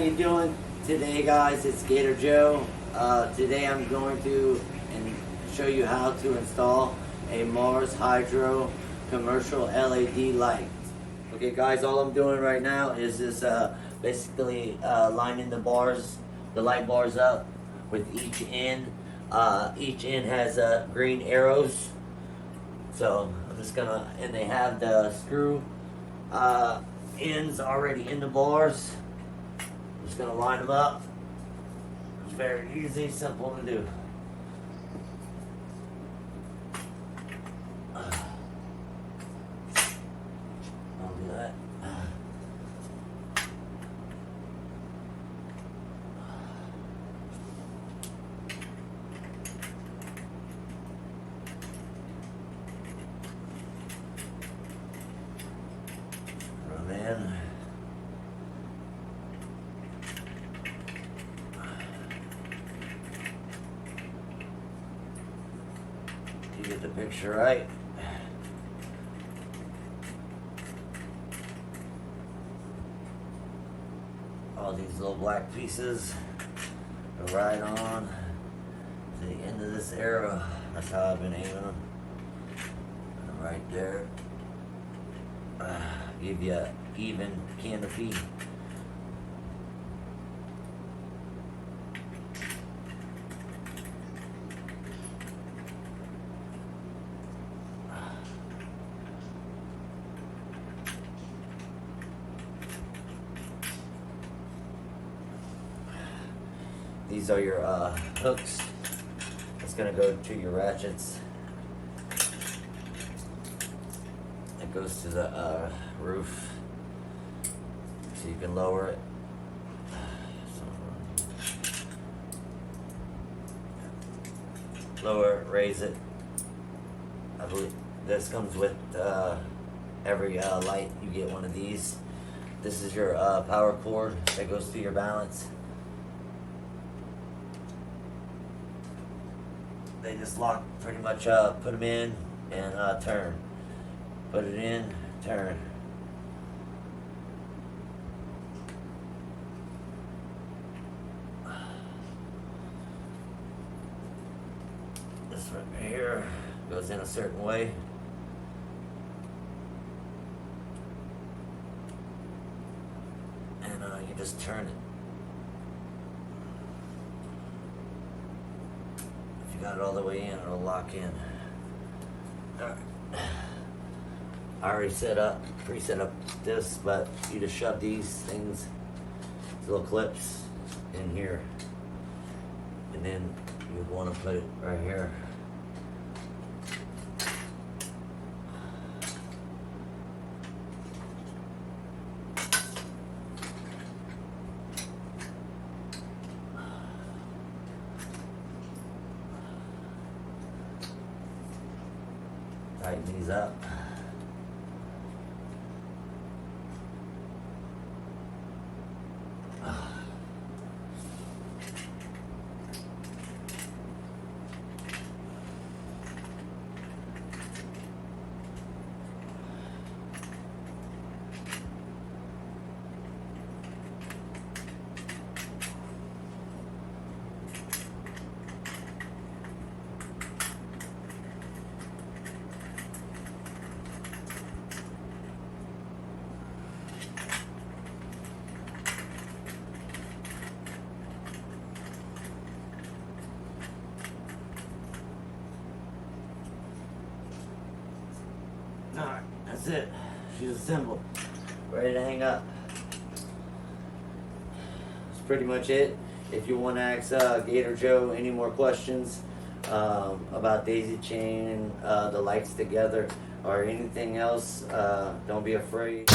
you doing today, guys? It's Gator Joe. Today I'm going to show you how to install a Mars Hydro commercial LED light. Okay, guys, all I'm doing right now is just basically lining the light bars up with each end. Each end has green arrows. So I'm just gonna, and they have the screw ends already in the bars. I'm just gonna line them up. It's very easy, simple to do. I'll do that. Run in. You get the picture right. All these little black pieces go right on to the end of this arrow. That's how I've been aiming them. And right there. Give you an even canopy. These are your hooks. It's gonna go to your ratchets. It goes to the roof, so you can lower it. Lower it, raise it. I believe this comes with every light. You get one of these. This is your power cord that goes to your balance. They just lock, pretty much put them in and turn. Put it in, turn. This right here goes in a certain way. And you just turn it. Got it all the way in, it'll lock in. Alright. I already pre-set up this, but you just shove these things, these little clips in here. And then you'd want to put it right here. Tighten these up. Alright, that's it. She's assembled. Ready to hang up. That's pretty much it. If you want to ask Gator Joe any more questions about daisy chaining the lights together or anything else, don't be afraid.